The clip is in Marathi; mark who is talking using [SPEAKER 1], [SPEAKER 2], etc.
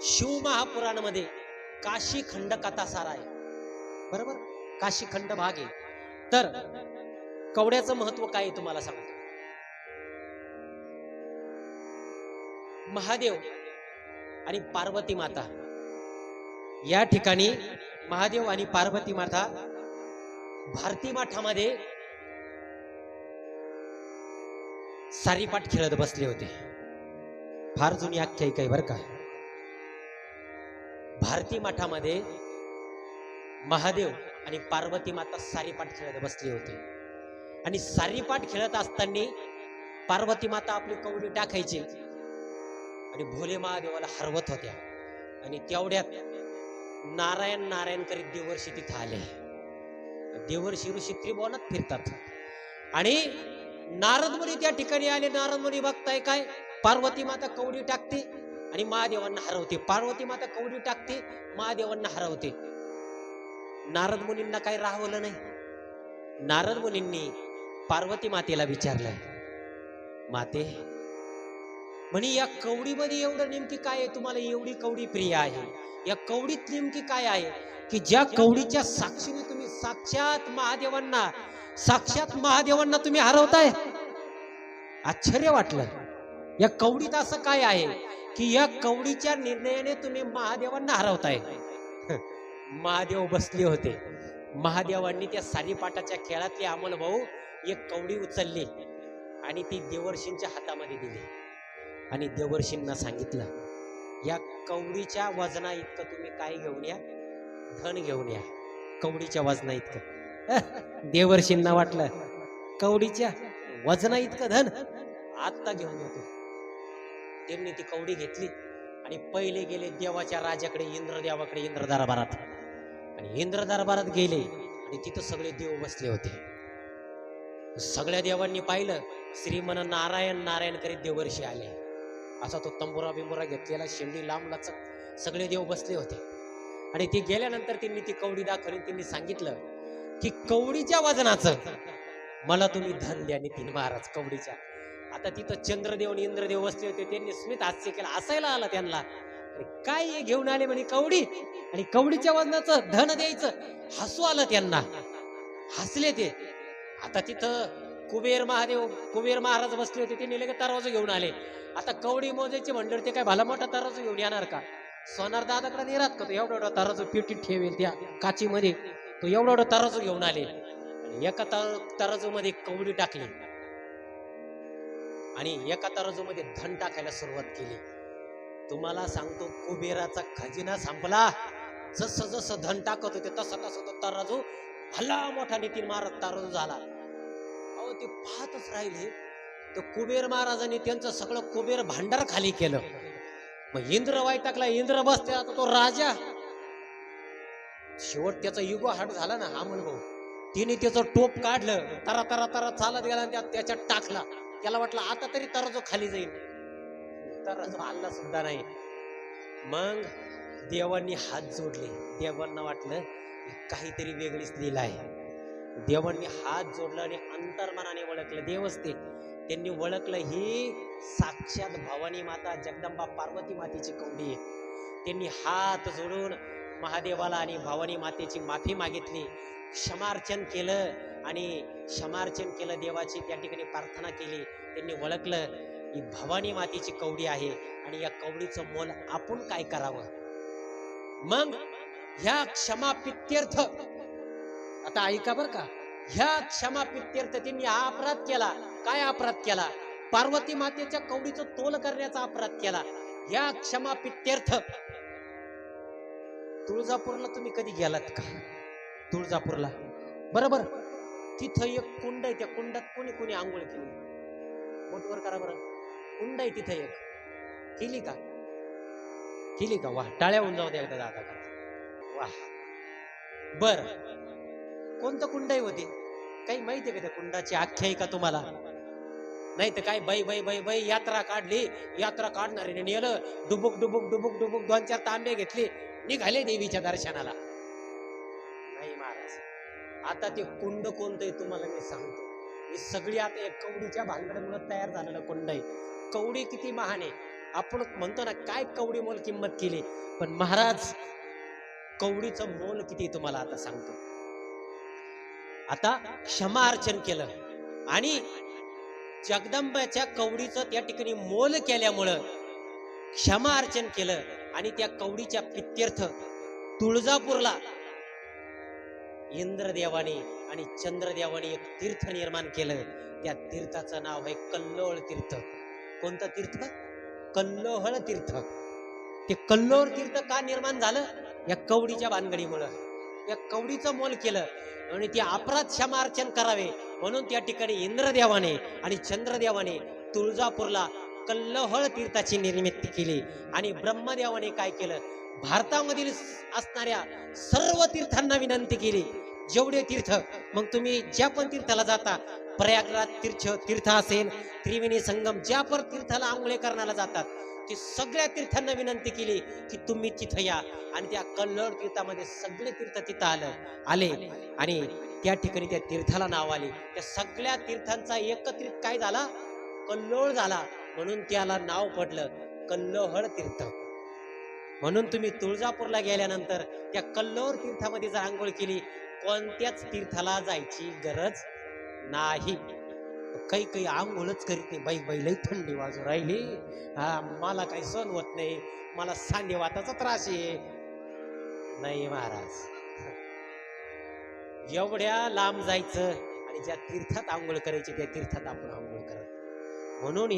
[SPEAKER 1] शिवमहापुराणामध्ये काशी खंड कथासार आहे, बरोबर. काशी खंड भाग आहे. तर कवड्याचं महत्व काय आहे तुम्हाला सांगतो. महादेव आणि पार्वती माता या ठिकाणी, महादेव आणि पार्वती माता भारती मठामध्ये सारीपाट खेळत बसले होते. फार जुनी आख्यायिका आहे बरं का. भारती मठामध्ये महादेव आणि पार्वती माता सारीपाट खेळत बसले होते. आणि सारीपाट खेळत असताना पार्वती माता आपली कवडी टाकायची आणि भोले महादेवाला हरवत होत्या. आणि तेवढ्यात नारायण नारायण करीत देवर्षी तिथे आले. देवर्षी ऋषी त्रिभुवनात फिरतात आणि नारद मुनी त्या ठिकाणी आले. नारद मुनी बघताय काय, पार्वती माता कवडी टाकते आणि महादेवांना हरवते. पार्वती माता कवडी टाकते, महादेवांना हरवते. नारद मुनींना काही राहवलं नाही. नारद मुनींनी पार्वती मातेला विचारलं, माते म्हणे या कवडीमध्ये एवढं नेमकी काय आहे, तुम्हाला एवढी कवडी प्रिय आहे, या कवडीत नेमकी काय आहे की ज्या कवडीच्या साक्षीने तुम्ही साक्षात महादेवांना तुम्ही हरवताय. आश्चर्य वाटलं. या कवडीत असं काय आहे की या कवडीच्या निर्णयाने तुम्ही महादेवांना हरवताय. महादेव बसले होते. महादेवांनी त्या सारीपाटाच्या खेळातले अमोल भाऊ एक कवडी उचलली आणि ती देवर्षींच्या हातामध्ये दिली. आणि देवर्षींना सांगितलं, या कवडीच्या वजना इतकं तुम्ही काय घेऊन या, धन घेऊन या. कवडीच्या वजना इतकं. देवर्षींना वाटलं कवडीच्या वजना इतकं धन आत्ता घेऊन येतो. त्यांनी ती कवडी घेतली आणि पहिले गेले देवाच्या राजाकडे, इंद्रदेवाकडे, इंद्र दरबारात. आणि इंद्र दरबारात गेले आणि तिथं सगळे देव बसले होते. सगळ्या देवांनी पाहिलं, श्रीमन नारायण नारायण करीत देवर्षी आले. असा तो तंबुरा बिंबुरा घेतलेला, शेंडी लांब लचक सगळे देव बसले होते. आणि ते गेल्यानंतर त्यांनी ती कवडी दाखवली. त्यांनी सांगितलं की कवडीच्या वजनाचं मला तुम्ही धन द्या. नितीन महाराज कवडीच्या. आता तिथं चंद्रदेव आणि इंद्रदेव बसले होते. त्यांनी स्मित हास्य केलं, हसायला आला त्यांना. काय हे घेऊन आले म्हणे कवडी, आणि कवडीच्या वजनाचं धन द्यायचं. हसू आलं त्यांना, हसले ते. आता तिथं कुबेर महाराज बसले होते. ते लगेच तराजू घेऊन आले. आता कवडी मोजायचे म्हणलं ते काय भला मोठा तराजू घेऊन येणार का? सोनार दादाकडे नाही राहत का तो एवढा एवढा तराजू पेटीत ठेवेल त्या काचीमध्ये, तो एवढा एवढा तराजू घेऊन आले. आणि एका तराजू मध्ये कवडी टाकली आणि एका तराजू मध्ये धन टाकायला सुरुवात केली. तुम्हाला सांगतो, कुबेराचा खजिना संपला. जसं जसं धन टाकत होते तसा तसा तो तराजू भला मोठा नितीन महाराज तराजू झाला. अहो ते पाहतच राहिले. तर कुबेर महाराजांनी त्यांचं सगळं कुबेर भांडार खाली केलं. मग इंद्र वैतागला. इंद्र बसते आता तो राजा. शेवट त्याचा युगो हाट झाला ना अमोल भाऊ. तिने त्याचं टोप काढलं, तरा तरा तरा चालत गेला, त्याच्यात टाकला. त्याला वाटलं आता तरी तराजू खाली जाईल. तराजू हल्ला सुद्धा नाही. मग देवांनी हात जोडले. देवांना वाटलं काहीतरी वेगळीच लीला आहे. देवांनी हात जोडला आणि अंतर्मनाने ओळखलं, देवच ते. त्यांनी ओळखलं ही साक्षात भवानी माता जगदंबा पार्वती मातेची कवडी आहे. त्यांनी हात जोडून महादेवाला आणि भवानी मातेची माफी मागितली, क्षमार्चन केलं आणि क्षमार्चन केलं, देवाची त्या ठिकाणी प्रार्थना केली. त्यांनी ओळखलं ही भवानी मातेची कवडी आहे आणि या कवडीचं मोल आपण काय करावं. मग ह्या क्षमापित्यर्थ, आता ऐका बर का, ह्या क्षमापित्यर्थ त्यांनी हा अपराध केला. काय अपराध केला? पार्वती मातेच्या कवडीचं तोल करण्याचा अपराध केला. ह्या क्षमापित्यर्थ तुळजापूरला तुम्ही कधी गेलात का? तुळजापूरला बरोबर, तिथं एक कुंड आहे. त्या कुंडात कोणी कोणी आंघोळ केली? मोठवर करा बरं. कुंड आहे तिथं एक. केली का? केली का? वाह, टाळ्या होऊन जाऊ द्या एकदा दादा. वाह, बर. कोणतं कुंड आहे होते? काही माहिती आहे का त्या कुंडाची आख्यायिका तुम्हाला? नाही तर काय, बाई बाई बाई बाई यात्रा काढली. यात्रा काढणारे नेलं, डुबुक डुबुक डुबुक डुबुक 2-4 तांबे घेतले, निघाले देवीच्या दर्शनाला. नाही महाराज, आता ते कुंड कोणतं आहे तुम्हाला मी सांगतो. ही सगळी आता एक कवडीच्या भानगडीमुळे तयार झालेलं कुंड आहे. कवडी किती महान आहे. आपण म्हणतो ना काय कवडी मोल किंमत केली, पण महाराज कवडीचं मोल किती तुम्हाला आता सांगतो. आता क्षमा अर्चन केलं आणि जगदंबाच्या कवडीचं त्या ठिकाणी मोल केल्यामुळं क्षमा अर्चन केलं आणि त्या कवडीच्या प्रित्यर्थ तुळजापूरला इंद्रदेवाने आणि चंद्रदेवाने एक तीर्थ निर्माण केलं. त्या तीर्थाचं नाव आहे कल्लोळ तीर्थ. कोणतं तीर्थ? कल्लोळ तीर्थ. ते कल्लोळ तीर्थ का निर्माण झालं? या कवडीच्या भानगडीमुळं. या कवडीचं मोल केलं आणि ते अपराध क्षमा अर्चन करावे म्हणून त्या ठिकाणी इंद्रदेवाने आणि चंद्रदेवाने तुळजापूरला कल्लोळ तीर्थाची निर्मिती केली. आणि ब्रह्मदेवाने काय केलं? भारतामधील असणाऱ्या सर्व तीर्थांना विनंती केली, जेवढे तीर्थ, मग तुम्ही ज्या पण तीर्थाला जाता, प्रयागराज तीर्थ असेल, त्रिवेणी संगम, ज्या पण तीर्थाला आंघोळे करण्याला जातात, ती सगळ्या तीर्थांना विनंती केली की तुम्ही तिथं या. आणि त्या कल्लोळ तीर्थामध्ये सगळे तीर्थ तिथं आले आणि त्या ठिकाणी त्या तीर्थाला नाव आले. त्या सगळ्या तीर्थांचा एकत्रित काय झाला? कल्लोळ झाला. म्हणून त्याला नाव पडलं कल्लोळ तीर्थ. म्हणून तुम्ही तुळजापूरला गेल्यानंतर त्या कल्लोळ तीर्थामध्ये जर आंघोळ केली, कोणत्याच तीर्थाला जायची गरज नाही. काही काही आंघोळच करीत नाही. बाई बाई लई थंडी वाजू राहिली, मला काही सहन होत नाही, मला सांधेवाताचा त्रास आहे. नाही महाराज, एवढ्या लांब जायचं आणि ज्या तीर्थात आंघोळ करायची त्या तीर्थात आपण आंघोळ करत. म्हणून